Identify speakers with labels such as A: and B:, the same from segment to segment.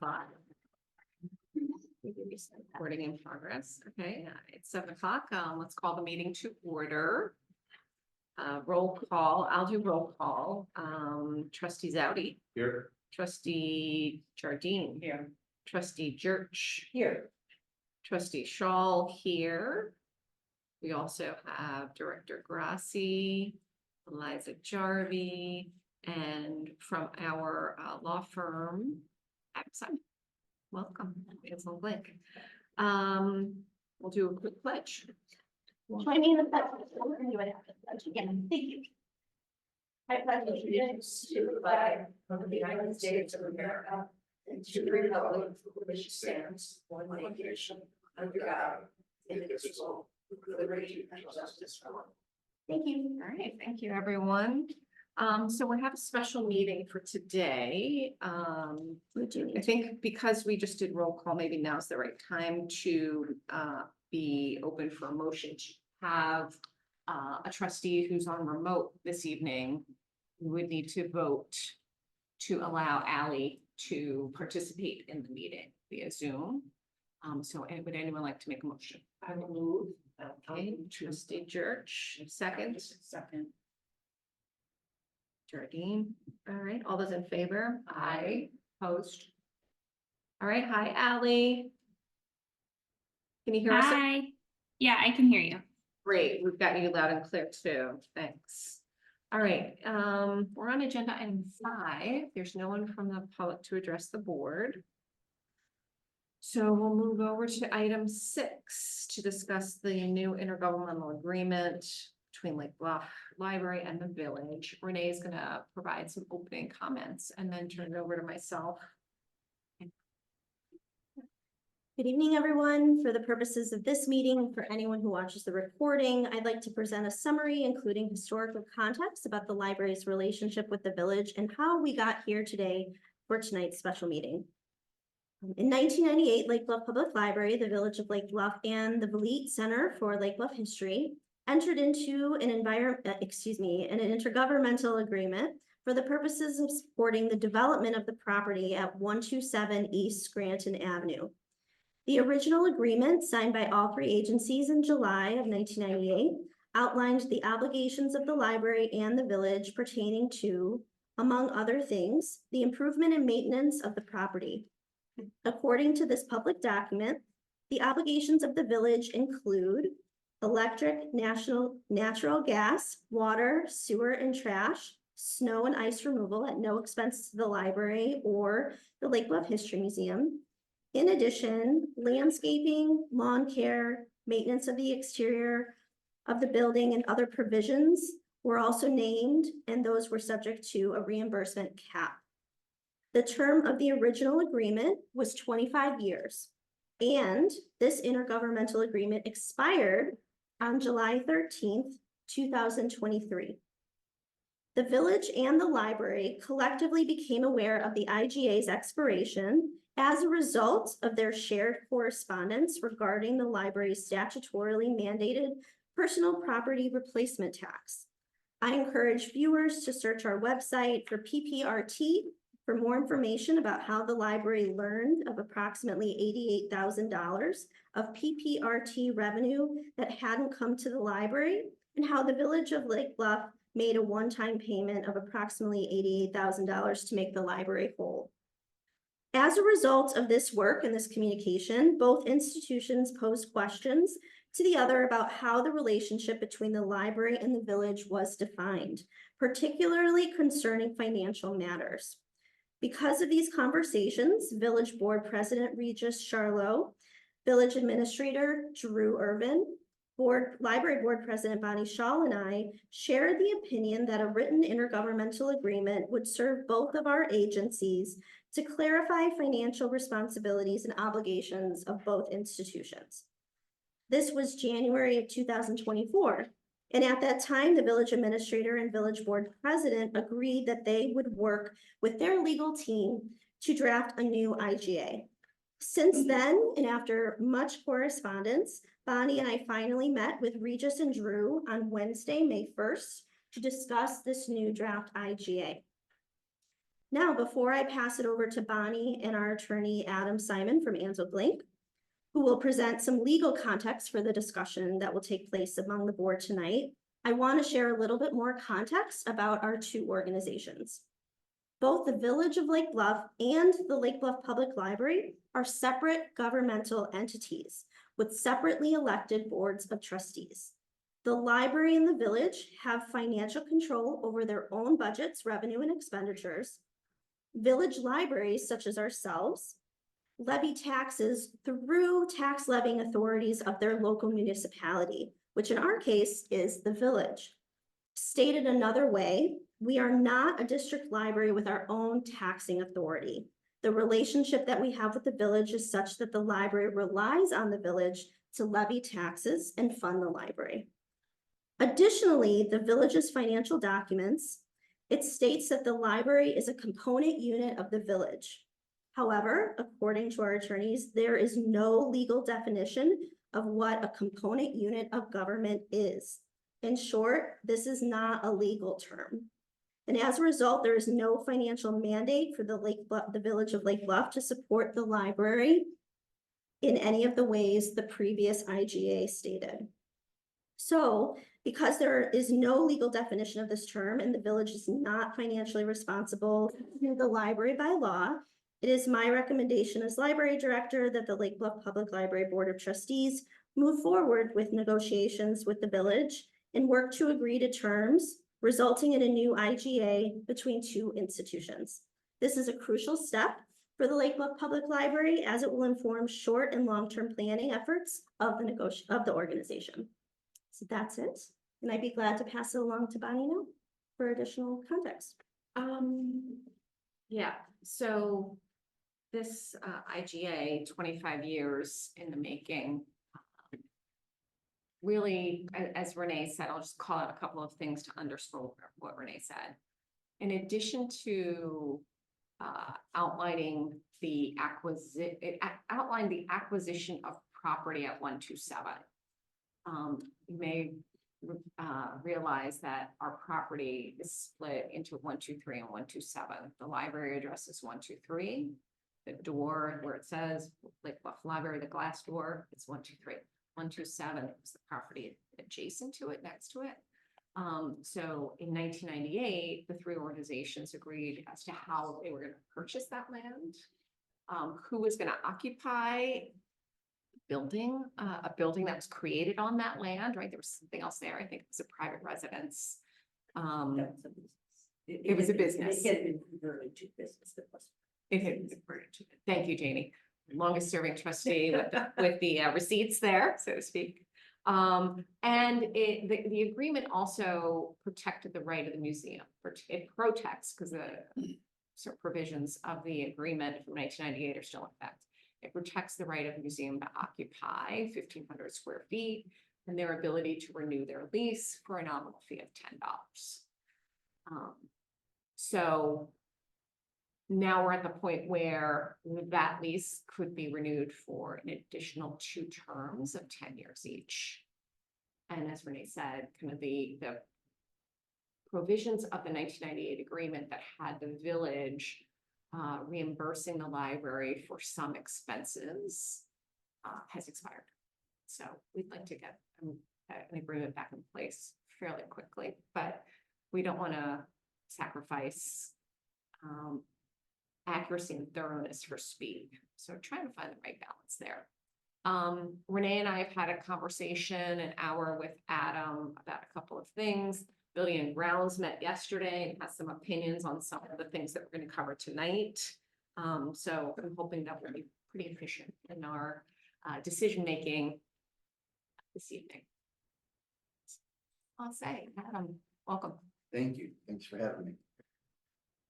A: o'clock. Recording in progress. Okay, it's 7 o'clock. Let's call the meeting to order. Roll call. I'll do roll call. Trustee Zowdy.
B: Here.
A: Trustee Jardine.
B: Here.
A: Trustee Church.
B: Here.
A: Trustee Shaw here. We also have Director Grassi, Eliza Jarvie, and from our law firm, Absent. Welcome, it's a link. We'll do a quick pledge.
C: Join me in the pledge. We're going to do it after the pledge again. Thank you. I pledge allegiance to the flag of the United States of America and to the republic for which it stands, one nation, under God, indivisible, with liberty and justice for all. Thank you.
A: All right, thank you, everyone. So we have a special meeting for today. I think because we just did roll call, maybe now's the right time to be open for a motion to have a trustee who's on remote this evening. We would need to vote to allow Ally to participate in the meeting via Zoom. So would anyone like to make a motion?
C: I will move.
A: Okay, Trustee Church, second.
B: Second.
A: Jardine, all right, all those in favor? Aye. Opposed? All right, hi, Ally. Can you hear us?
D: Hi. Yeah, I can hear you.
A: Great, we've got you loud and clear too, thanks. All right, we're on agenda item 5. There's no one from the public to address the board. So we'll move over to item 6 to discuss the new intergovernmental agreement between Lake Bluff Library and the village. Renee is going to provide some opening comments and then turn it over to myself.
C: Good evening, everyone. For the purposes of this meeting, for anyone who watches the recording, I'd like to present a summary including historical context about the library's relationship with the village and how we got here today for tonight's special meeting. In 1998, Lake Bluff Public Library, the Village of Lake Bluff, and the Vliet Center for Lake Bluff History entered into an intergovernmental agreement for the purposes of supporting the development of the property at 127 East Scranton Avenue. The original agreement, signed by all 3 agencies in July of 1998, outlined the obligations of the library and the village pertaining to, among other things, the improvement and maintenance of the property. According to this public document, the obligations of the village include electric, natural gas, water, sewer, and trash, snow and ice removal at no expense to the library or the Lake Bluff History Museum. In addition, landscaping, lawn care, maintenance of the exterior of the building, and other provisions were also named, and those were subject to a reimbursement cap. The term of the original agreement was 25 years, and this intergovernmental agreement expired on July 13th, 2023. The village and the library collectively became aware of the IGA's expiration as a result of their shared correspondence regarding the library's statutorily mandated personal property replacement tax. I encourage viewers to search our website for PPRT for more information about how the library learned of approximately $88,000 of PPRT revenue that hadn't come to the library, and how the village of Lake Bluff made a one-time payment of approximately $88,000 to make the library whole. As a result of this work and this communication, both institutions posed questions to the other about how the relationship between the library and the village was defined, particularly concerning financial matters. Because of these conversations, Village Board President Regis Charlot, Village Administrator Drew Irvin, Library Board President Bonnie Shaw, and I shared the opinion that a written intergovernmental agreement would serve both of our agencies to clarify financial responsibilities and obligations of both institutions. This was January of 2024. And at that time, the village administrator and village board president agreed that they would work with their legal team to draft a new IGA. Since then, and after much correspondence, Bonnie and I finally met with Regis and Drew on Wednesday, May 1st, to discuss this new draft IGA. Now, before I pass it over to Bonnie and our attorney, Adam Simon from Ansel Blink, who will present some legal context for the discussion that will take place among the board tonight, I want to share a little bit more context about our two organizations. Both the Village of Lake Bluff and the Lake Bluff Public Library are separate governmental entities with separately elected boards of trustees. The library and the village have financial control over their own budgets, revenue, and expenditures. Village libraries, such as ourselves, levy taxes through tax levying authorities of their local municipality, which in our case is the village. Stated another way, we are not a district library with our own taxing authority. The relationship that we have with the village is such that the library relies on the village to levy taxes and fund the library. Additionally, the village's financial documents, it states that the library is a component unit of the village. However, according to our attorneys, there is no legal definition of what a component unit of government is. In short, this is not a legal term. And as a result, there is no financial mandate for the Village of Lake Bluff to support the library in any of the ways the previous IGA stated. So, because there is no legal definition of this term and the village is not financially responsible to the library by law, it is my recommendation as library director that the Lake Bluff Public Library Board of Trustees move forward with negotiations with the village and work to agree to terms, resulting in a new IGA between two institutions. This is a crucial step for the Lake Bluff Public Library as it will inform short and long-term planning efforts of the organization. So that's it. And I'd be glad to pass it along to Bonnie now for additional context.
A: Yeah, so this IGA, 25 years in the making. Really, as Renee said, I'll just call out a couple of things to underscore what Renee said. In addition to outlining the acquisition of property at 127. You may realize that our property is split into 123 and 127. The library address is 123. The door where it says Lake Bluff Library, the glass door, it's 123. 127 is the property adjacent to it, next to it. So in 1998, the three organizations agreed as to how they were going to purchase that land, who was going to occupy building, a building that was created on that land, right? There was something else there. I think it was a private residence. It was a business.
B: It had been converted to business.
A: It had been converted to, thank you, Jamie. Longest serving trustee with the receipts there, so to speak. And the agreement also protected the right of the museum. It protects, because the certain provisions of the agreement from 1998 are still in effect. It protects the right of the museum to occupy 1,500 square feet and their ability to renew their lease for a nominal fee of $10. So now we're at the point where that lease could be renewed for an additional 2 terms of 10 years each. And as Renee said, kind of the provisions of the 1998 agreement that had the village reimbursing the library for some expenses has expired. So we'd like to get an agreement back in place fairly quickly, but we don't want to sacrifice accuracy and thoroughness for speed. So trying to find the right balance there. Renee and I have had a conversation, an hour with Adam about a couple of things. Building and Grounds met yesterday and has some opinions on some of the things that we're going to cover tonight. So I'm hoping that we'll be pretty efficient in our decision-making this evening. I'll say, Adam, welcome.
E: Thank you. Thanks for having me.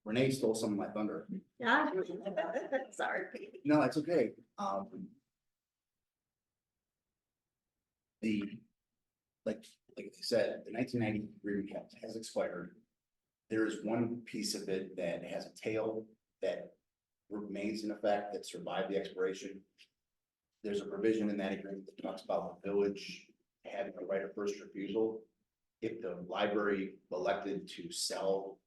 E: Renee stole some of my thunder.
C: Yeah, sorry.
E: No, it's okay. Like I said, the 1990 agreement has expired. There is one piece of it that has a tail that remains in effect that survived the expiration. There's a provision in that agreement that talks about the village having a right of first refusal if the library elected to sell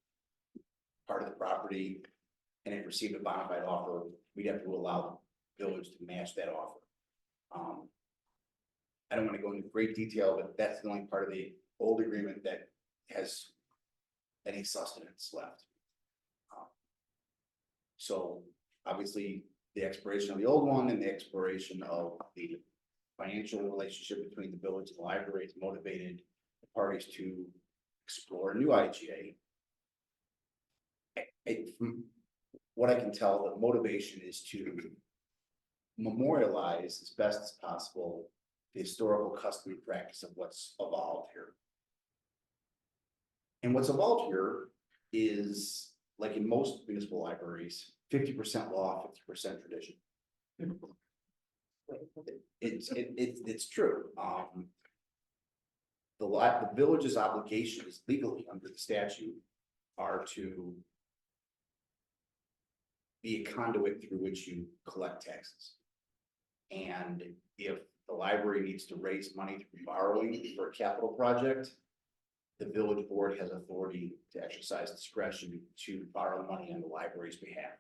E: part of the property and it received a bona fide offer, we'd have to allow the village to match that offer. I don't want to go into great detail, but that's the only part of the old agreement that has any sustenance left. So obviously, the expiration of the old one and the expiration of the financial relationship between the village and the library has motivated the parties to explore a new IGA. From what I can tell, the motivation is to memorialize as best as possible the historical custom and practice of what's evolved here. And what's evolved here is, like in most municipal libraries, 50% law, 50% tradition. It's true. The village's obligations legally under the statute are to be a conduit through which you collect taxes. And if the library needs to raise money through borrowing for a capital project, the village board has authority to exercise discretion to borrow money on the library's behalf.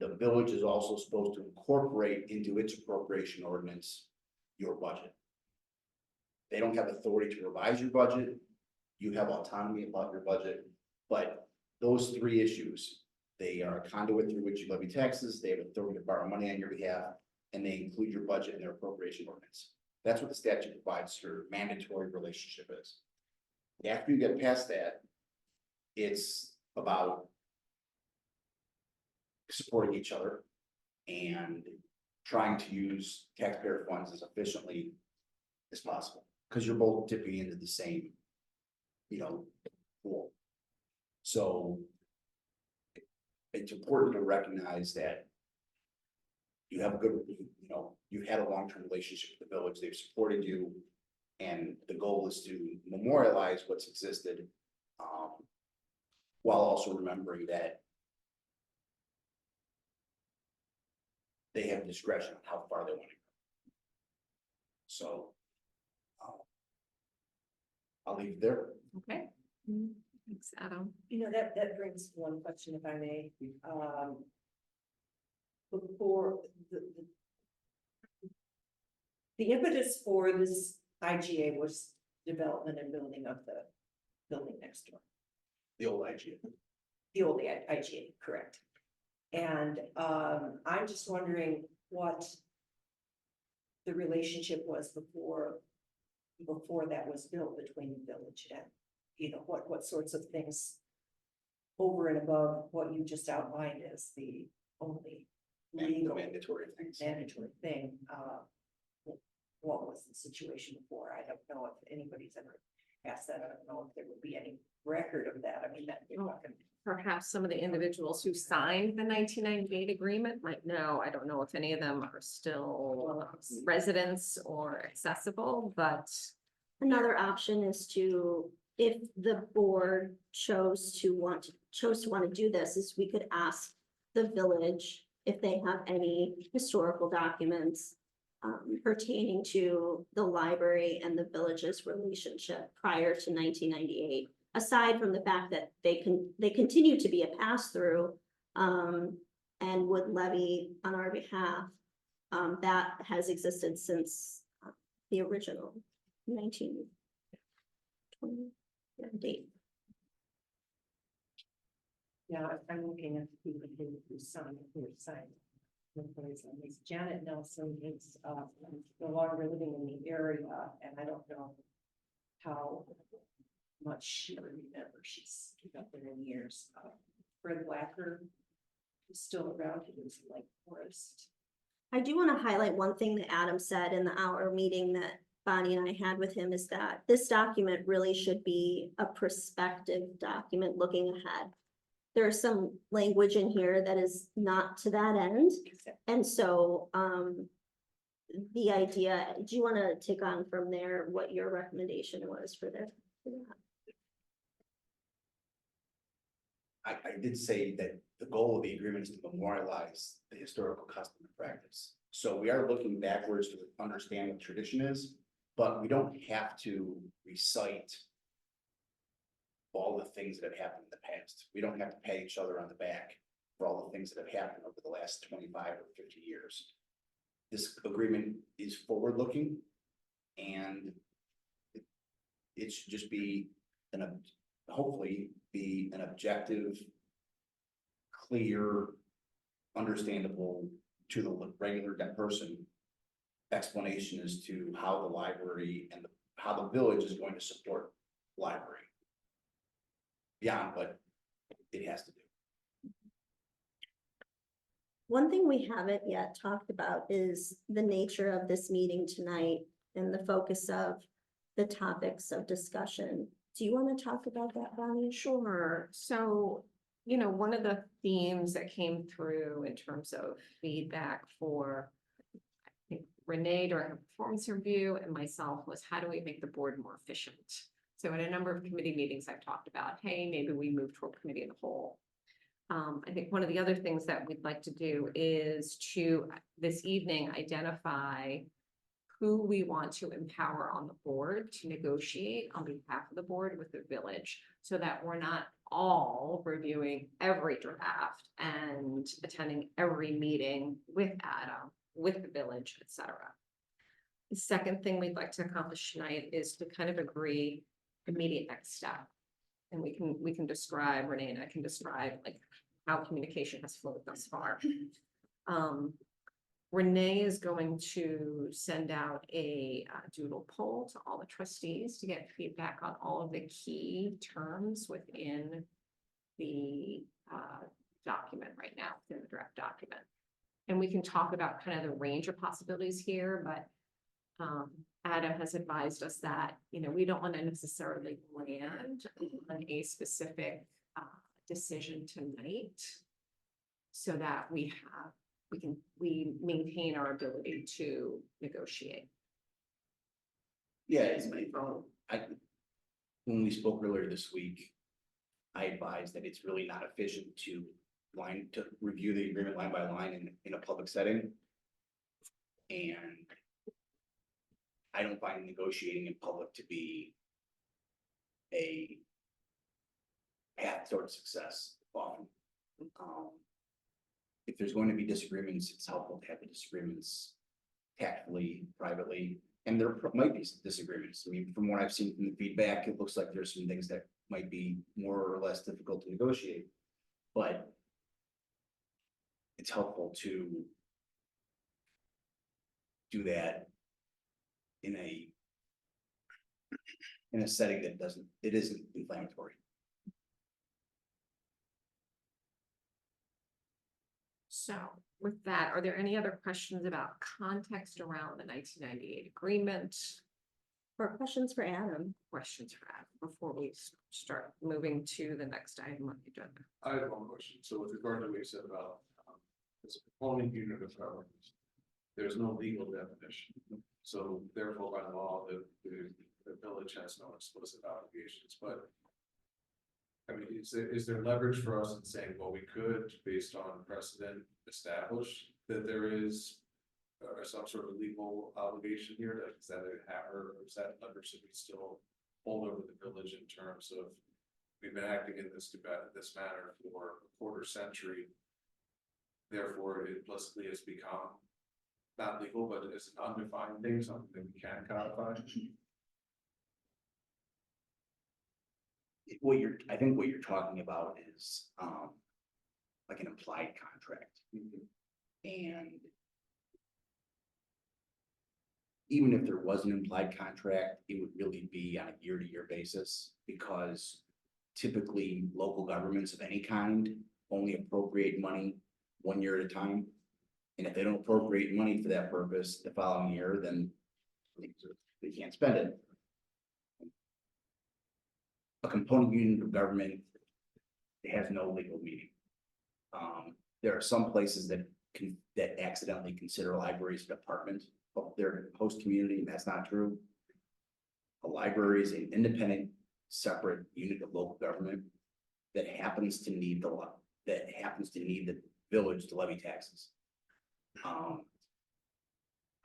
E: The village is also supposed to incorporate into its appropriation ordinance your budget. They don't have authority to revise your budget. You have autonomy about your budget, but those three issues, they are a conduit through which you levy taxes, they have authority to borrow money on your behalf, and they include your budget in their appropriation ordinance. That's what the statute provides your mandatory relationship is. After you get past that, it's about supporting each other and trying to use taxpayer funds as efficiently as possible, because you're both dipping into the same, pool. So it's important to recognize that you have a good, you've had a long-term relationship with the village, they've supported you, and the goal is to memorialize what's existed, while also remembering that they have discretion on how far they want to go. So I'll leave it there.
A: Okay. Thanks, Adam.
B: That brings one question, if I may. Before the impetus for this IGA was development and building of the building next door,
E: The old IGA.
B: the old IGA, correct? And I'm just wondering what the relationship was before that was built between the village and, what sorts of things over and above what you just outlined as the only legal
E: Mandatory things.
B: mandatory thing. What was the situation before? I don't know if anybody's ever asked that. I don't know if there would be any record of that. I mean, that you're talking.
A: Perhaps some of the individuals who signed the 1998 agreement might know. I don't know if any of them are still residents or accessible, but
C: Another option is to, if the board chose to want to do this, is we could ask the village if they have any historical documents pertaining to the library and the village's relationship prior to 1998. Aside from the fact that they continue to be a pass-through and would levy on our behalf, that has existed since the original 1920 date.
B: Yeah, I'm looking at the people who signed. It's Janet Nelson is no longer living in the area, and I don't know how much she remembers. She's up there in years. Fred Blacker is still around. He was like Forest.
C: I do want to highlight one thing that Adam said in the hour meeting that Bonnie and I had with him, is that this document really should be a prospective document looking ahead. There's some language in here that is not to that end. And so the idea, do you want to take on from there what your recommendation was for that?
E: I did say that the goal of the agreement is to memorialize the historical custom and practice. So we are looking backwards to understand what tradition is, but we don't have to recite all the things that have happened in the past. We don't have to pat each other on the back for all the things that have happened over the last 25 or 50 years. This agreement is forward-looking, and it should just be hopefully be an objective, clear, understandable to the regular person explanation as to how the library and how the village is going to support library. Beyond what it has to do.
C: One thing we haven't yet talked about is the nature of this meeting tonight and the focus of the topics of discussion. Do you want to talk about that, Bonnie?
A: Sure. So, you know, one of the themes that came through in terms of feedback for I think Renee during her performance review and myself was how do we make the board more efficient? So in a number of committee meetings, I've talked about, hey, maybe we move to a committee of the whole. I think one of the other things that we'd like to do is to this evening identify who we want to empower on the board to negotiate on behalf of the board with the village, so that we're not all reviewing every draft and attending every meeting with Adam, with the village, et cetera. The second thing we'd like to accomplish tonight is to kind of agree immediate next step. And we can describe, Renee and I can describe like how communication has flowed thus far. Renee is going to send out a doodle poll to all the trustees to get feedback on all of the key terms within the document right now, within the draft document. And we can talk about kind of the range of possibilities here, but Adam has advised us that, you know, we don't want to necessarily land on a specific decision tonight, so that we maintain our ability to negotiate.
E: Yeah, it's my phone. When we spoke earlier this week, I advised that it's really not efficient to review the agreement line by line in a public setting. And I don't find negotiating in public to be a path towards success often. If there's going to be disagreements, it's helpful to have the disagreements tactfully, privately, and there might be some disagreements. I mean, from what I've seen from the feedback, it looks like there's some things that might be more or less difficult to negotiate, but it's helpful to do that in a setting that isn't inflammatory.
A: So with that, are there any other questions about context around the 1998 agreement?
C: Or questions for Adam?
A: Questions for Adam before we start moving to the next item on the agenda?
F: I have one question. So with regard to what you said about this component unit of government, there's no legal definition. So therefore, by law, the village has no explicit obligations. But I mean, is there leverage for us in saying, well, we could, based on precedent, establish that there is some sort of legal obligation here? Like, is that a hammer, or is that leverage that we still hold over the village in terms of we've been acting in this manner for a quarter century? Therefore, it implicitly has become not legal, but it's an undefined thing, something that we can codify.
E: I think what you're talking about is like an implied contract. And even if there was an implied contract, it would really be on a year-to-year basis, because typically local governments of any kind only appropriate money 1 year at a time. And if they don't appropriate money for that purpose the following year, then they can't spend it. A component unit of government has no legal meaning. There are some places that accidentally consider libraries a department of their host community, and that's not true. A library is an independent, separate unit of local government that happens to need the village to levy taxes. I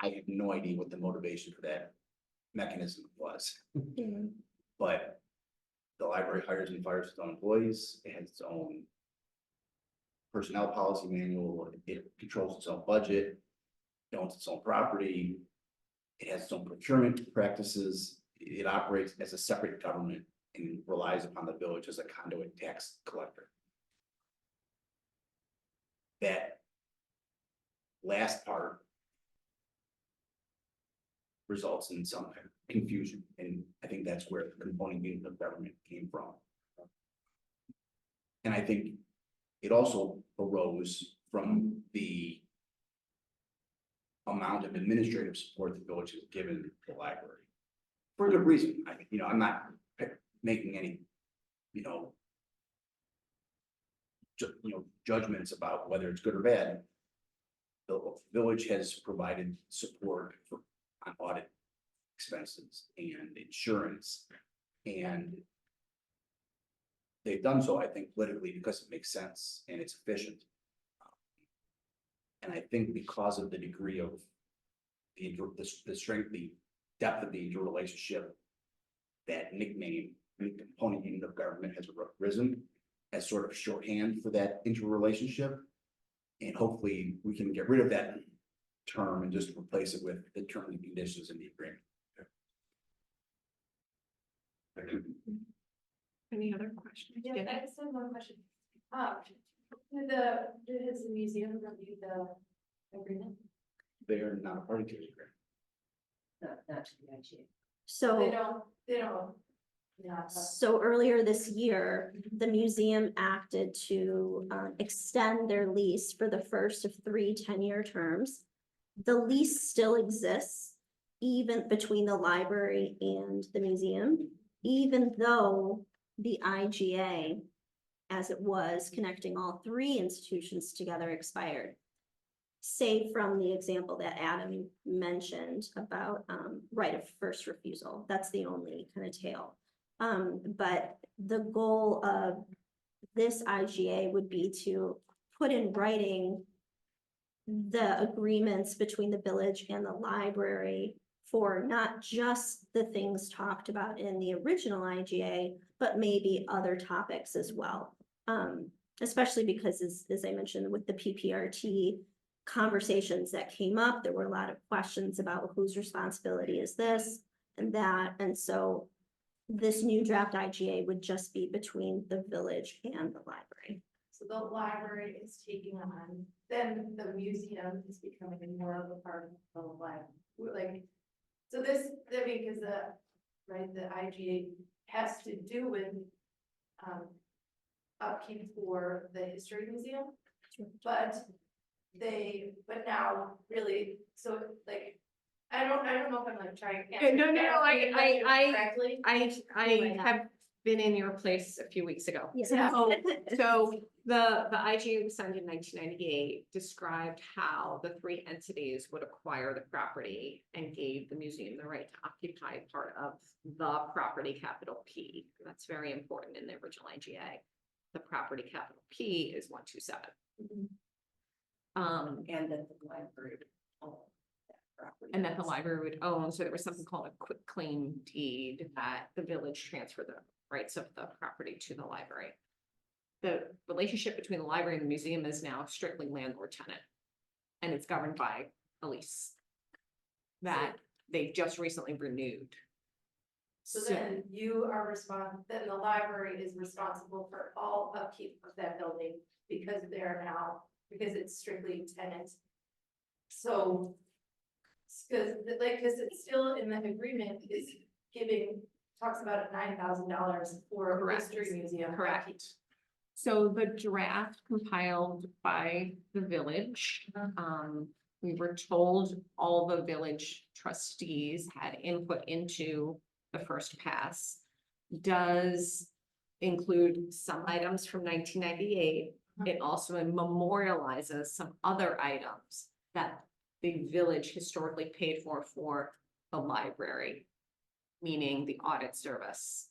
E: have no idea what the motivation for that mechanism was, but the library hires and fires its own employees, it has its own personnel policy manual, it controls its own budget, it owns its own property, it has its own procurement practices, it operates as a separate government and relies upon the village as a conduit tax collector. That last part results in some confusion, and I think that's where the component unit of government came from. And I think it also arose from the amount of administrative support the village has given the library. For a good reason. I'm not making any, judgments about whether it's good or bad. The village has provided support on audit expenses and insurance, and they've done so, I think, politically because it makes sense and it's efficient. And I think because of the degree of the strength, the depth of the interrelationship, that nickname, the component unit of government has risen as sort of shorthand for that interrelationship. And hopefully we can get rid of that term and just replace it with the terms and conditions in the agreement.
A: Any other questions?
G: Yeah,
A: Yeah.
G: I just have one question. Has the museum reviewed the agreement?
E: They are not a party to the agreement.
B: Not to the IGA.
C: So.
G: They don't. Yeah.
C: So earlier this year, the museum acted to extend their lease for the first of 3 10-year terms. The lease still exists, even between the library and the museum, even though the IGA, as it was connecting all 3 institutions together, expired. Save from the example that Adam mentioned about right of first refusal. That's the only kind of tail. But the goal of this IGA would be to put in writing the agreements between the village and the library for not just the things talked about in the original IGA, but maybe other topics as well. Especially because as I mentioned with the PPRT conversations that came up, there were a lot of questions about whose responsibility is this and that. And so this new draft IGA would just be between the village and the library.
G: So the library is taking on, then the museum is becoming more of a part of the library. Like, so this, I mean, because the IGA has to do with upkeep for the history museum, but now really, so like, I don't know if I'm like trying.
A: No,
G: Correctly.
A: I have been in your place a few weeks ago.
C: Yeah.
A: So the IGA was signed in 1998, described how the 3 entities would acquire the property and gave the museum the right to occupy part of the property capital P. That's very important in the original IGA. The property capital P is 127.
B: And that the library would own that property.
A: And that the library would own, so there was something called a quick claim deed that the village transferred the rights of the property to the library. The relationship between the library and the museum is now strictly landlord-tenant. And it's governed by a lease that they've just recently renewed.
G: So then you are then the library is responsible for all upkeep of that building because because it's strictly tenant. So, because it's still in the agreement is talks about $9,000 for a
A: Correct.
G: history museum.
A: Correct.
G: upkeep.
A: So the draft compiled by the village, we were told all the village trustees had input into the first pass. Does include some items from 1998. It also memorializes some other items that the village historically paid for the library, meaning the audit service,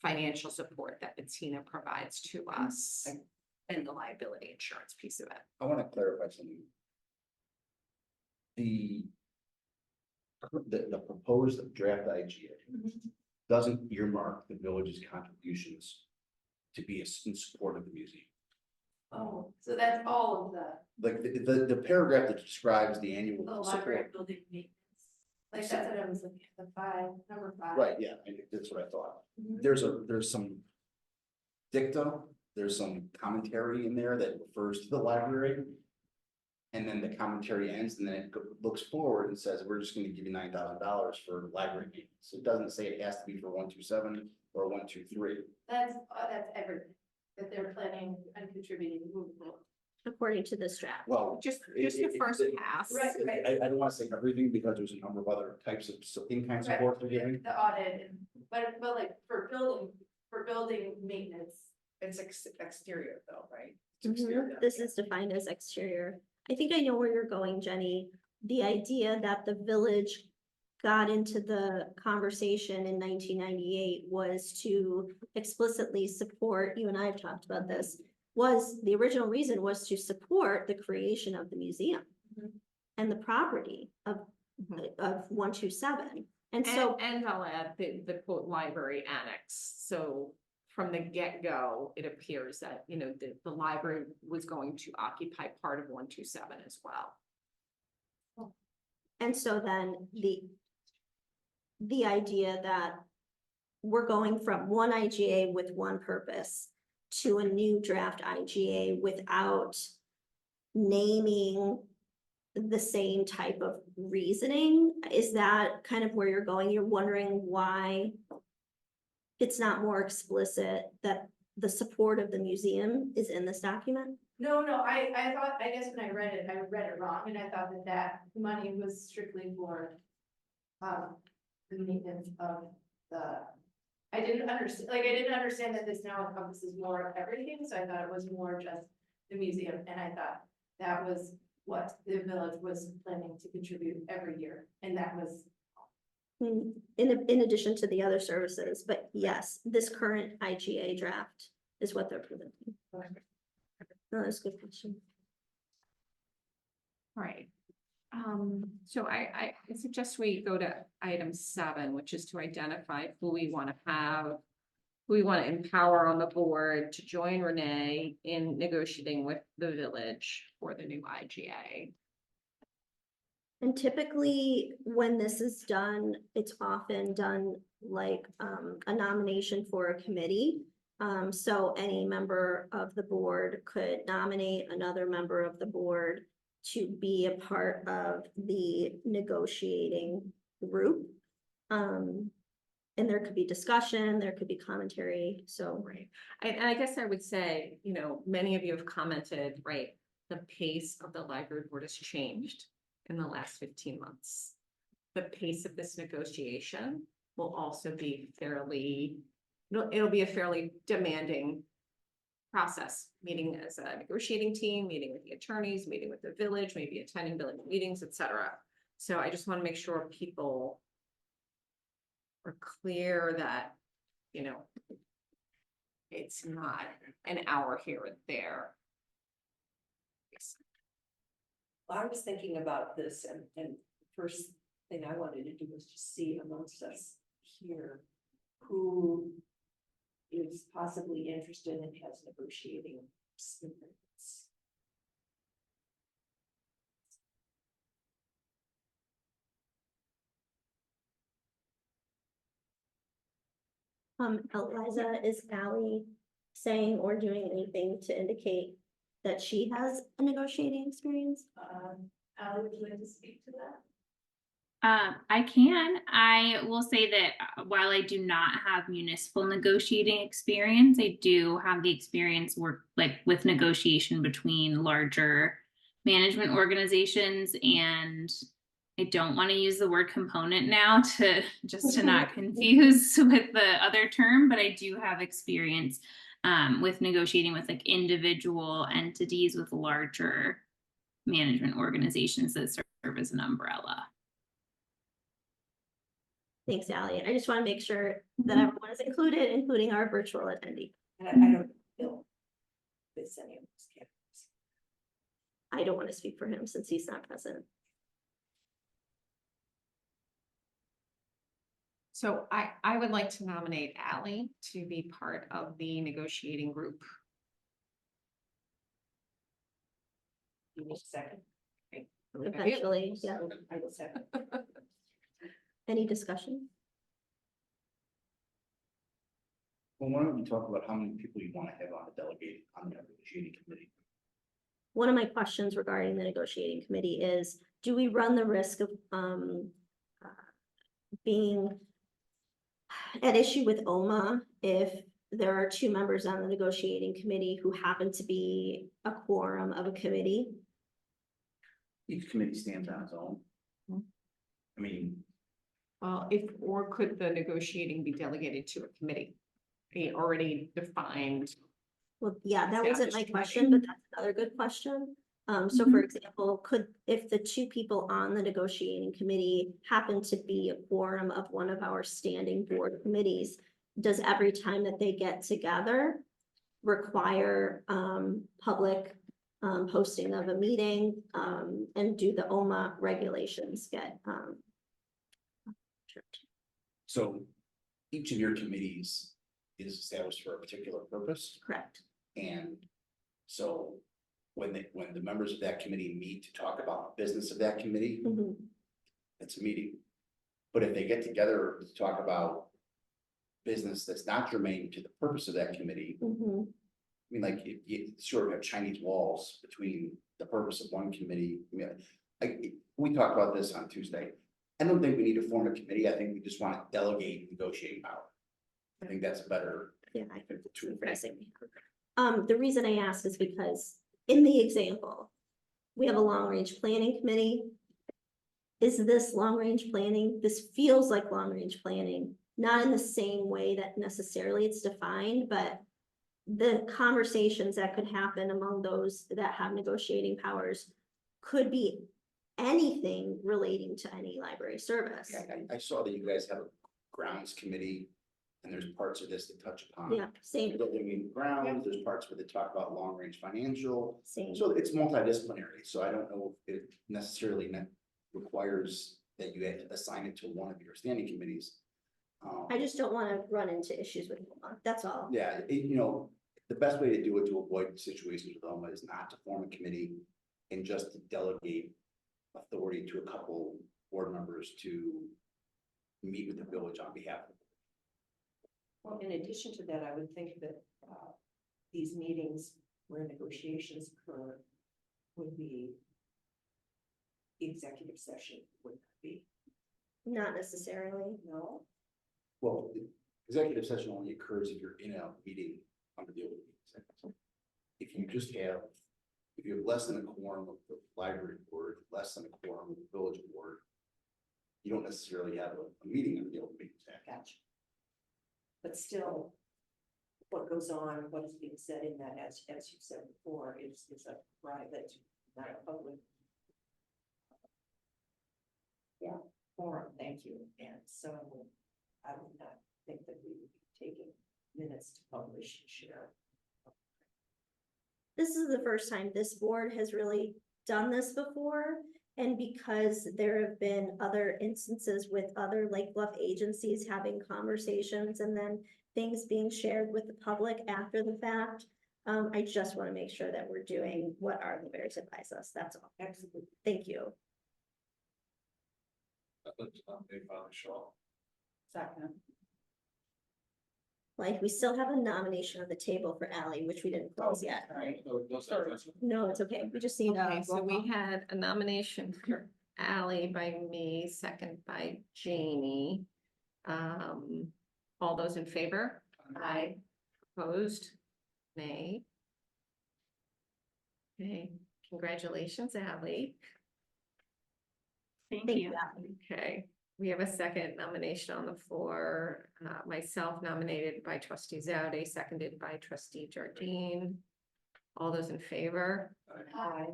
A: financial support that Bettina provides to us, and the liability insurance piece of it.
E: I want to clarify something. The proposed draft IGA doesn't earmark the village's contributions to be in support of the museum.
G: Oh, so that's all of the
E: Like the paragraph that describes the annual
G: library
E: support.
G: building maintenance. Like that's what I was looking at, number five.
E: Right, yeah, and that's what I thought.
G: Mhm.
E: There's some dicta, there's some commentary in there that refers to the library. And then the commentary ends and then it looks forward and says, we're just gonna give you $9,000 for library maintenance. It doesn't say it has to be for 127 or 123.
G: That's everything that they're planning and contributing moving forward.
C: According to this draft.
E: Well,
A: Just the first pass.
G: Right.
E: I don't wanna say everything because there's a number of other types of in-kind support they're giving.
G: The audit, but like for building maintenance.
A: It's exterior though, right?
C: Mhm. This is defined as exterior. I think I know where you're going, Jenny. The idea that the village got into the conversation in 1998 was to explicitly support, you and I have talked about this, was the original reason was to support the creation of the museum
G: Mhm.
C: and the property of
A: Mhm.
C: 127. And so,
A: And I'll add the quote library annex, so from the get-go, it appears that, you know, the library was going to occupy part of 127 as well.
C: and so then the idea that we're going from one IGA with one purpose to a new draft IGA without naming the same type of reasoning, is that kind of where you're going? You're wondering why it's not more explicit that the support of the museum is in this document?
G: No, I thought, I guess when I read it wrong, and I thought that money was strictly for the maintenance of I didn't understand that this now encompasses more of everything, so I thought it was more just the museum, and I thought that was what the village was planning to contribute every year, and that was.
C: In addition to the other services, but yes, this current IGA draft is what they're presenting. No, that's a good question.
A: All right. So I suggest we go to item 7, which is to identify who we want to have, who we want to empower on the board to join Renee in negotiating with the village for the new IGA.
C: And typically, when this is done, it's often done like a nomination for a committee. So any member of the board could nominate another member of the board to be a part of the negotiating group. And there could be discussion, there could be commentary, so.
A: Right. And I guess I would say, you know, many of you have commented, right, the pace of the library board has changed in the last 15 months. The pace of this negotiation will also be it'll be a fairly demanding process, meeting as a negotiating team, meeting with the attorneys, meeting with the village, maybe attending village meetings, etc. So I just want to make sure people are clear that, you know, it's not an hour here or there.
B: I was thinking about this and first thing I wanted to do was just see amongst us here who is possibly interested and has negotiating experience.
C: Eliza, is Ally saying or doing anything to indicate that she has a negotiating experience?
G: Ally, would you like to speak to that?
D: I can. I will say that while I do not have municipal negotiating experience, I do have the experience with negotiation between larger management organizations, and I don't want to use the word component now to not confuse with the other term, but I do have experience with negotiating with like individual entities with larger management organizations that serve as an umbrella.
C: Thanks, Ally. I just want to make sure that everyone is included, including our virtual attendee.
B: And I don't feel this any of those categories.
C: I don't want to speak for him since he's not present.
A: So I would like to nominate Ally to be part of the negotiating group.
B: You need a second?
C: Eventually, yeah.
B: I will second.
C: Any discussion?
E: Well, why don't we talk about how many people you want to have on the delegated, on the negotiating committee?
C: One of my questions regarding the negotiating committee is, do we run the risk of being at issue with OMA if there are two members on the negotiating committee who happen to be a quorum of a committee?
E: Each committee stands on its own.
A: Mhm.
E: I mean,
A: Well, or could the negotiating be delegated to a committee? A already defined,
C: Well, yeah, that wasn't my
A: Established
C: question, but that's another good question. So for example, if the two people on the negotiating committee happen to be a quorum of one of our standing board committees, does every time that they get together require public posting of a meeting, and do the OMA regulations get tripped?
E: so each of your committees is established for a particular purpose.
C: Correct.
E: And so when the members of that committee meet to talk about the business of that committee,
C: Mhm.
E: it's a meeting. But if they get together to talk about business that's not germane to the purpose of that committee,
C: Mhm.
E: I mean, like, you sort of have Chinese walls between the purpose of one committee. I mean, we talked about this on Tuesday. I don't think we need to form a committee. I think we just want to delegate negotiating power. I think that's better.
C: Yeah, I think it's
E: True.
C: impressive. The reason I ask is because in the example, we have a long-range planning committee. Is this long-range planning? This feels like long-range planning, not in the same way that necessarily it's defined, but the conversations that could happen among those that have negotiating powers could be anything relating to any library service.
E: Yeah, I saw that you guys have a grounds committee, and there's parts of this that touch upon.
C: Yeah, same,
E: Building and grounds, there's parts where they talk about long-range financial,
C: same.
E: so it's multidisciplinary, so I don't know if it necessarily requires that you assign it to one of your standing committees.
C: I just don't want to run into issues with OMA, that's all.
E: Yeah, you know, the best way to do it to avoid situations with OMA is not to form a committee and just to delegate authority to a couple board members to meet with the village on behalf of.
B: Well, in addition to that, I would think that these meetings where negotiations occur would be executive session, would that be?
C: Not necessarily.
B: No?
E: Well, the executive session only occurs if you're in a meeting under the open meetings act. If you just have, if you have less than a quorum of the library board, less than a quorum of the village board, you don't necessarily have a meeting under the open meetings act.
B: Gotcha. But still, what goes on, what is being said in that, as you said before, is a private, not a public. Yeah, forum, thank you. And so I would not think that we would be taking minutes to publish and share.
C: This is the first time this board has really done this before. And because there have been other instances with other Lake Bluff agencies having conversations and then things being shared with the public after the fact, I just want to make sure that we're doing what our lawyers advise us. That's all.
B: Absolutely.
C: Thank you.
F: They finally show up.
B: Second.
C: Like, we still have a nomination on the table for Ally, which we didn't close yet. No, it's okay. We just need a.
A: okay, so
C: roll
A: we
C: call.
A: had a nomination for Ally by me, second by Jamie. All those in favor? Aye. Opposed? Nay. Okay, congratulations, Ally.
D: Thank
C: Thank
D: you.
C: you, Ally.
A: Okay, we have a second nomination on the floor, myself nominated by trustee Zadi, seconded by trustee Jardine. All those in favor?
B: Aye.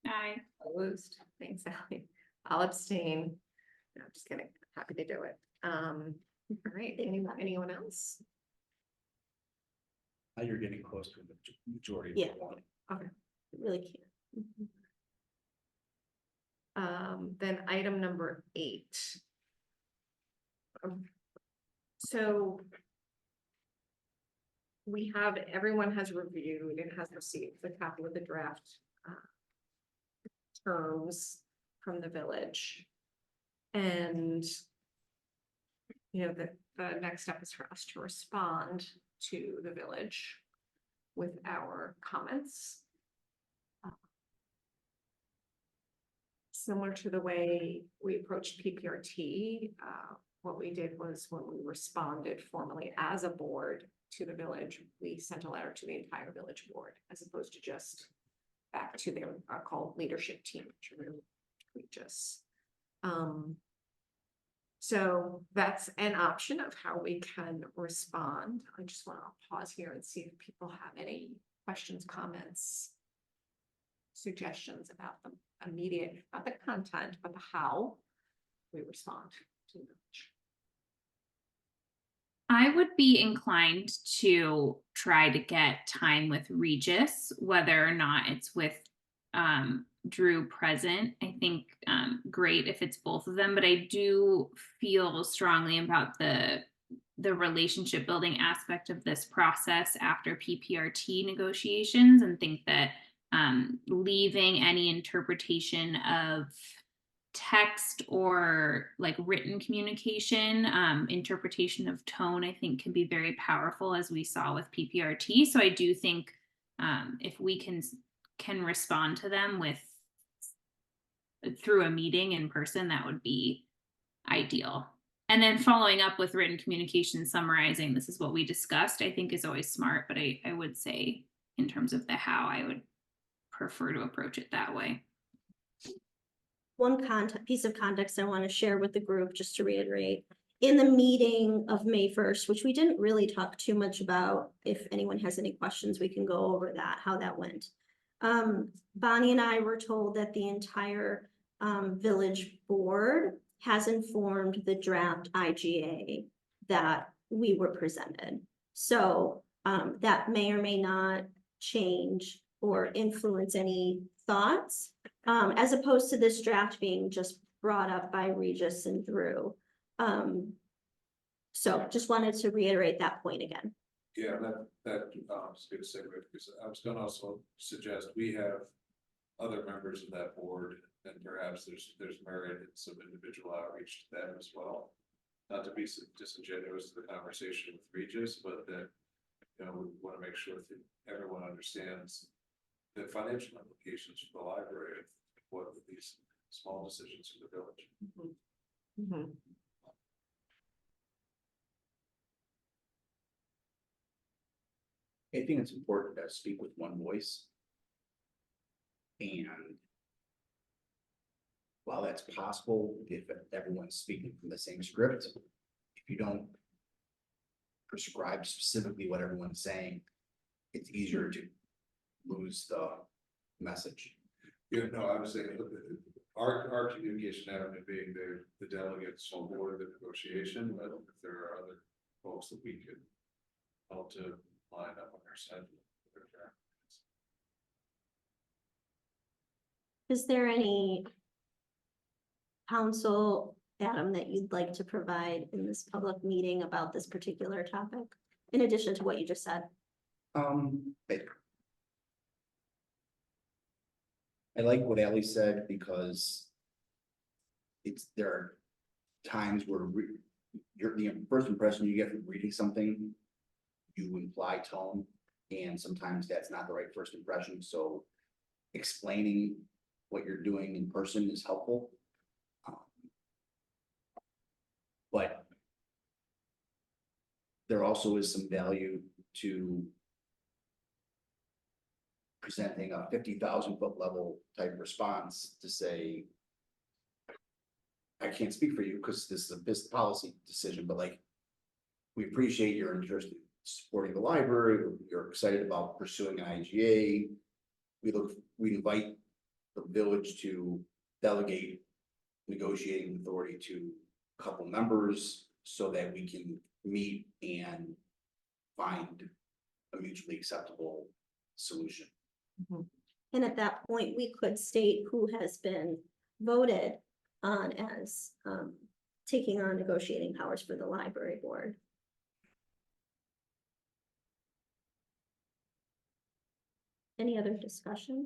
D: Aye.
A: Opposed? Thanks, Ally. I'll abstain. No, I'm just kidding. Happy to do it. All right, anyone else?
E: Now you're getting close to the majority.
C: Yeah.
A: Okay.
C: Really can't.
A: Then item number 8. So everyone has reviewed and has received the copy of the draft terms from the village. And the next step is for us to respond to the village with our comments. Similar to the way we approached PPRT, what we did was when we responded formally as a board to the village, we sent a letter to the entire village board as opposed to just back to their called leadership team, which are really egregious. So that's an option of how we can respond. I just want to pause here and see if people have any questions, comments, suggestions about the immediate, not the content, but the how we respond to the village.
D: I would be inclined to try to get time with Regis, whether or not it's with Drew present. I think great if it's both of them, but I do feel strongly about the relationship building aspect of this process after PPRT negotiations, and think that leaving any interpretation of text or like written communication, interpretation of tone, I think can be very powerful, as we saw with PPRT. So I do think if we can respond to them with through a meeting in person, that would be ideal. And then following up with written communication, summarizing this is what we discussed, I think is always smart. But I would say in terms of the how, I would prefer to approach it that way.
C: One piece of context I want to share with the group, just to reiterate, in the meeting of May 1st, which we didn't really talk too much about, if anyone has any questions, we can go over that, how that went. Bonnie and I were told that the entire village board has informed the draft IGA that we were presented. So that may or may not change or influence any thoughts, as opposed to this draft being just brought up by Regis and Drew. So just wanted to reiterate that point again.
F: Yeah, that is a good segue, because I was gonna also suggest we have other members of that board, and perhaps there's merit in some individual outreach to them as well. Not to be disingenuous to the conversation with Regis, but that, we want to make sure that everyone understands the financial implications for the library of what these small decisions for the village.
A: Mm-hmm.
E: I think it's important to speak with one voice. And while that's possible, if everyone's speaking from the same script, if you don't prescribe specifically what everyone's saying, it's easier to lose the message.
F: Yeah, no, I was saying, our communication avenue being the delegates on board of the negotiation, but if there are other folks that we could help to line up on our side.
C: Is there any counsel, Adam, that you'd like to provide in this public meeting about this particular topic, in addition to what you just said?
E: I like what Ally said, because there are times where the first impression you get from reading something, you imply tone, and sometimes that's not the right first impression. So explaining what you're doing in person is helpful. But there also is some value to presenting a 50,000 foot level type response to say, I can't speak for you because this is a business policy decision, but like, we appreciate your interest in supporting the library. You're excited about pursuing an IGA. We invite the village to delegate negotiating authority to a couple members so that we can meet and find a mutually acceptable solution.
C: And at that point, we could state who has been voted on as taking on negotiating powers for the library board. Any other discussion?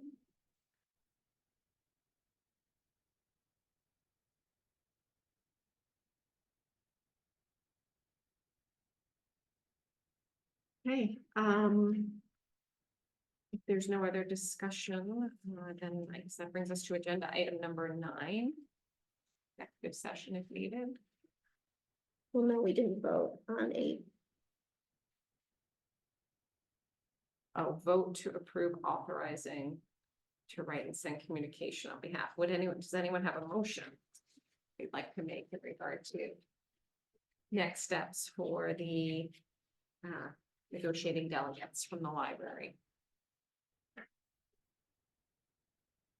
A: Okay, if there's no other discussion, then I guess that brings us to agenda item number 9. Executive session if needed.
C: Well, no, we didn't vote on 8.
A: Oh, vote to approve authorizing to write and send communication on behalf. Does anyone have a motion they'd like to make in regard to next steps for the negotiating delegates from the library?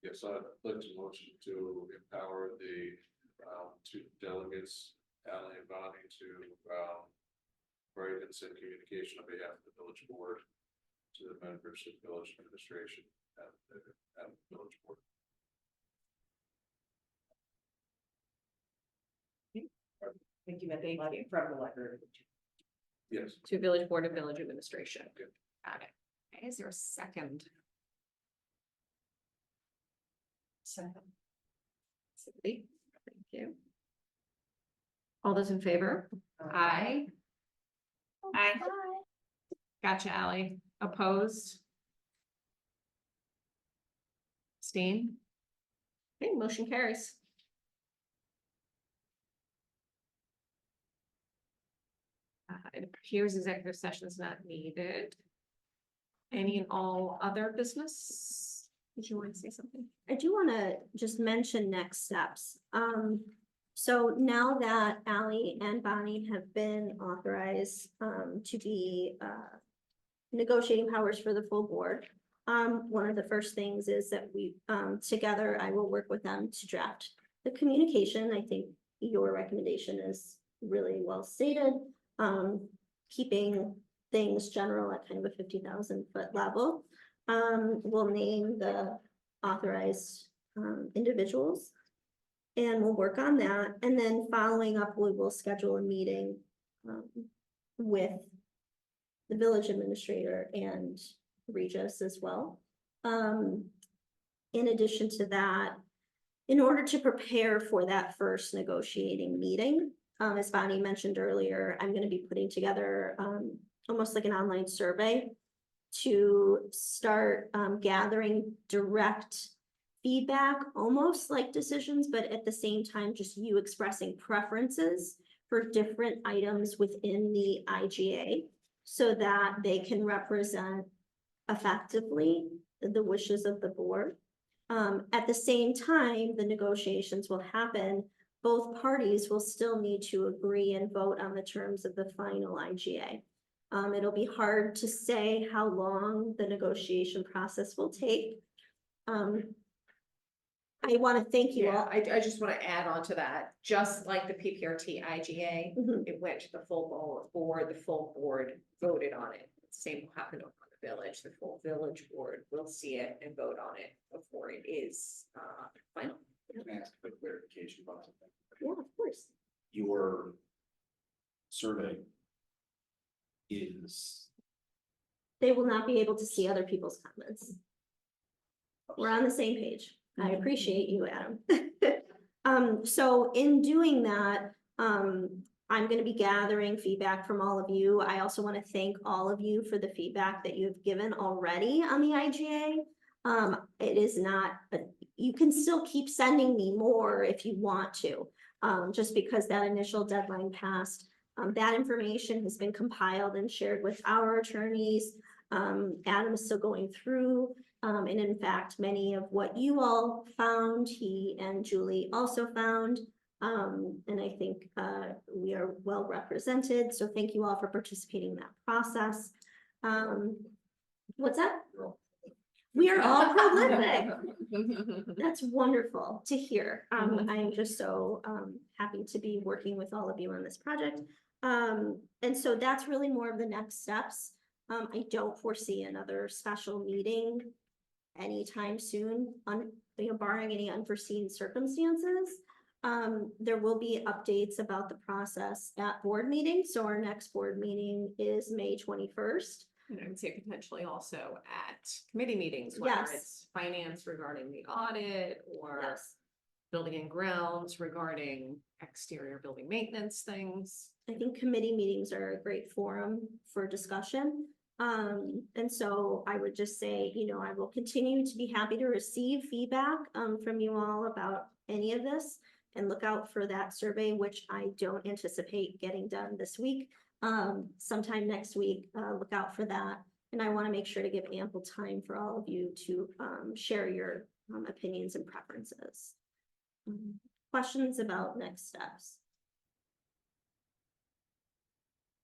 F: Yes, I'd like to motion to empower the two delegates, Ally and Bonnie, to write and send communication on behalf of the village board to the members of village administration and the village board.
B: Thank you, Matthew, from the library.
F: Yes.
A: To village board and village administration.
F: Good.
A: Got it. Okay, is there a second?
B: Second.
A: Cindy, thank you. All those in favor? Aye.
D: I,
A: Gotcha, Ally. Opposed? Abstain? Okay, motion carries. It appears executive session is not needed. Any and all other business? Did you want to say something?
C: I do want to just mention next steps. So now that Ally and Bonnie have been authorized to be negotiating powers for the full board, one of the first things is that we together, I will work with them to draft the communication. I think your recommendation is really well stated. Keeping things general at kind of a 50,000-foot level. We'll name the authorized individuals and we'll work on that. And then following up, we will schedule a meeting with the village administrator and Regis as well. In addition to that, in order to prepare for that first negotiating meeting, as Bonnie mentioned earlier, I'm going to be putting together almost like an online survey to start gathering direct feedback, almost like decisions, but at the same time, just you expressing preferences for different items within the IGA so that they can represent effectively the wishes of the board. At the same time, the negotiations will happen. Both parties will still need to agree and vote on the terms of the final IGA. It'll be hard to say how long the negotiation process will take. I want to thank you all.
A: I just want to add on to that, just like the PPRT IGA,
C: Mhm.
A: it went to the full board, the full board voted on it. Same will happen on the village, the full village board will see it and vote on it before it is final.
E: Can I ask a quick clarification about something?
C: Yeah, of course.
E: Your survey is.
C: They will not be able to see other people's comments. We're on the same page. I appreciate you, Adam. So in doing that, I'm going to be gathering feedback from all of you. I also want to thank all of you for the feedback that you've given already on the IGA. It is not, you can still keep sending me more if you want to, just because that initial deadline passed. That information has been compiled and shared with our attorneys. Adam is still going through, and in fact, many of what you all found, he and Julie also found. And I think we are well represented. So thank you all for participating in that process. What's that? We are all prolific. That's wonderful to hear. I am just so happy to be working with all of you on this project. And so that's really more of the next steps. I don't foresee another special meeting anytime soon, barring any unforeseen circumstances. There will be updates about the process at board meetings. So our next board meeting is May 21st.
A: And I would say potentially also at committee meetings, whether
C: Yes.
A: it's finance regarding the audit or
C: Yes,
A: building and grounds regarding exterior building maintenance things.
C: I think committee meetings are a great forum for discussion. And so I would just say, you know, I will continue to be happy to receive feedback, from you all about any of this. And look out for that survey, which I don't anticipate getting done this week. Sometime next week, look out for that. And I want to make sure to give ample time for all of you to, share your, opinions and preferences. Questions about next steps?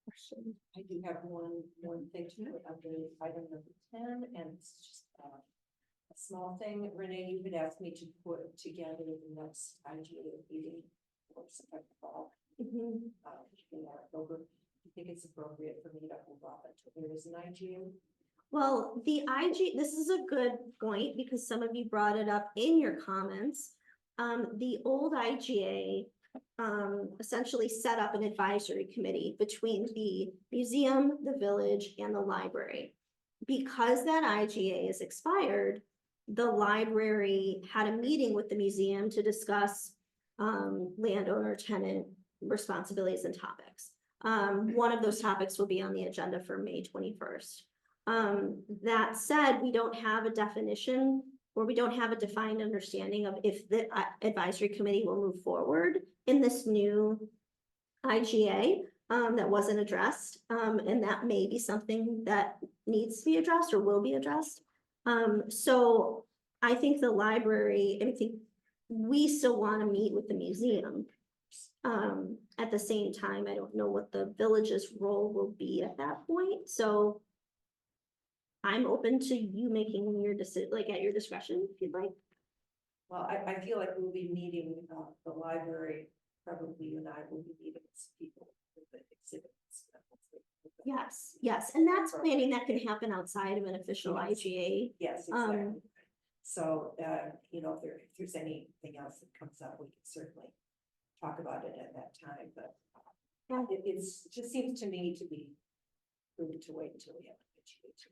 C: Question.
B: I do have one thing to put under item number 10, and it's just a small thing. Renee, you had asked me to put together the next IGA meeting for September fall.
C: Mhm.
B: In October. I think it's appropriate for me to hold off until there is an IGA.
C: Well, the IG, this is a good point because some of you brought it up in your comments. The old IGA essentially set up an advisory committee between the museum, the village, and the library. Because that IGA is expired, the library had a meeting with the museum to discuss landowner tenant responsibilities and topics. One of those topics will be on the agenda for May 21st. That said, we don't have a definition or we don't have a defined understanding of if the advisory committee will move forward in this new IGA that wasn't addressed. And that may be something that needs to be addressed or will be addressed. So I think the library, I think we still want to meet with the museum. At the same time, I don't know what the village's role will be at that point, so I'm open to you making your decision, like at your discretion, if you'd like.
B: Well, I feel like we'll be meeting the library, probably you and I will be meeting with some people with the exhibits.
C: Yes, yes, and that's planning that can happen outside of an official
B: Yes.
C: IGA.
B: Yes, exactly. So, you know, if there's anything else that comes up, we can certainly talk about it at that time, but
C: Yeah.
B: it's just seems to me to be prudent to wait until we have an IGA.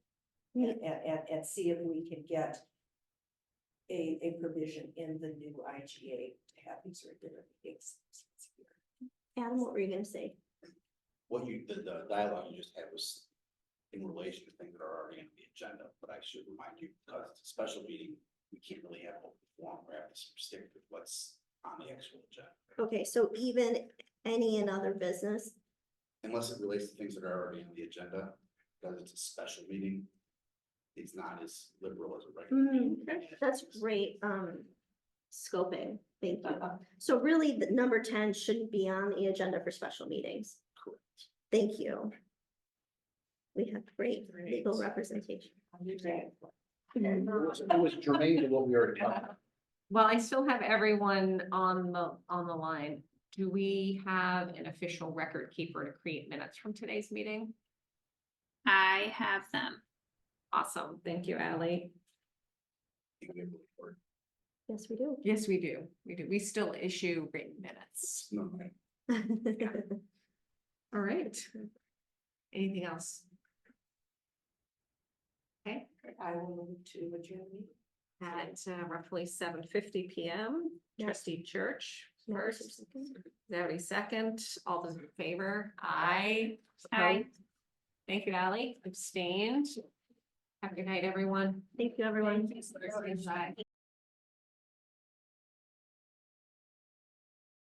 C: Yeah.
B: And see if we can get a provision in the new IGA to have these regular meetings.
C: Adam, what were you gonna say?
E: What the dialogue you just had was in relation to things that are already on the agenda, but I should remind you, because it's a special meeting, we can't really have open forum, we have to stick with what's on the actual agenda.
C: Okay, so even any and other business,
E: Unless it relates to things that are already on the agenda, because it's a special meeting, it's not as liberal as a regular meeting.
C: that's great, scoping, thank you. So really, the number 10 shouldn't be on the agenda for special meetings.
E: Correct.
C: Thank you. We have great legal representation.
E: It was germane to what we already talked about.
A: Well, I still have everyone on the line. Do we have an official record keeper to create minutes from today's meeting?
D: I have them.
A: Awesome. Thank you, Ally.
C: Yes, we do.
A: Yes, we do. We do. We still issue written minutes.
E: No,
A: All right. Anything else? Okay,
B: I will move to adjourn the meeting.
A: at roughly 7:50 p.m.
C: Yes.
A: Trustee Church
C: Yes.
A: first, Zebby second, all those in favor? Aye.
D: Aye.
A: Opposed? Thank you, Ally. Abstained. Have a good night, everyone.
C: Thank you, everyone.
A: Bye.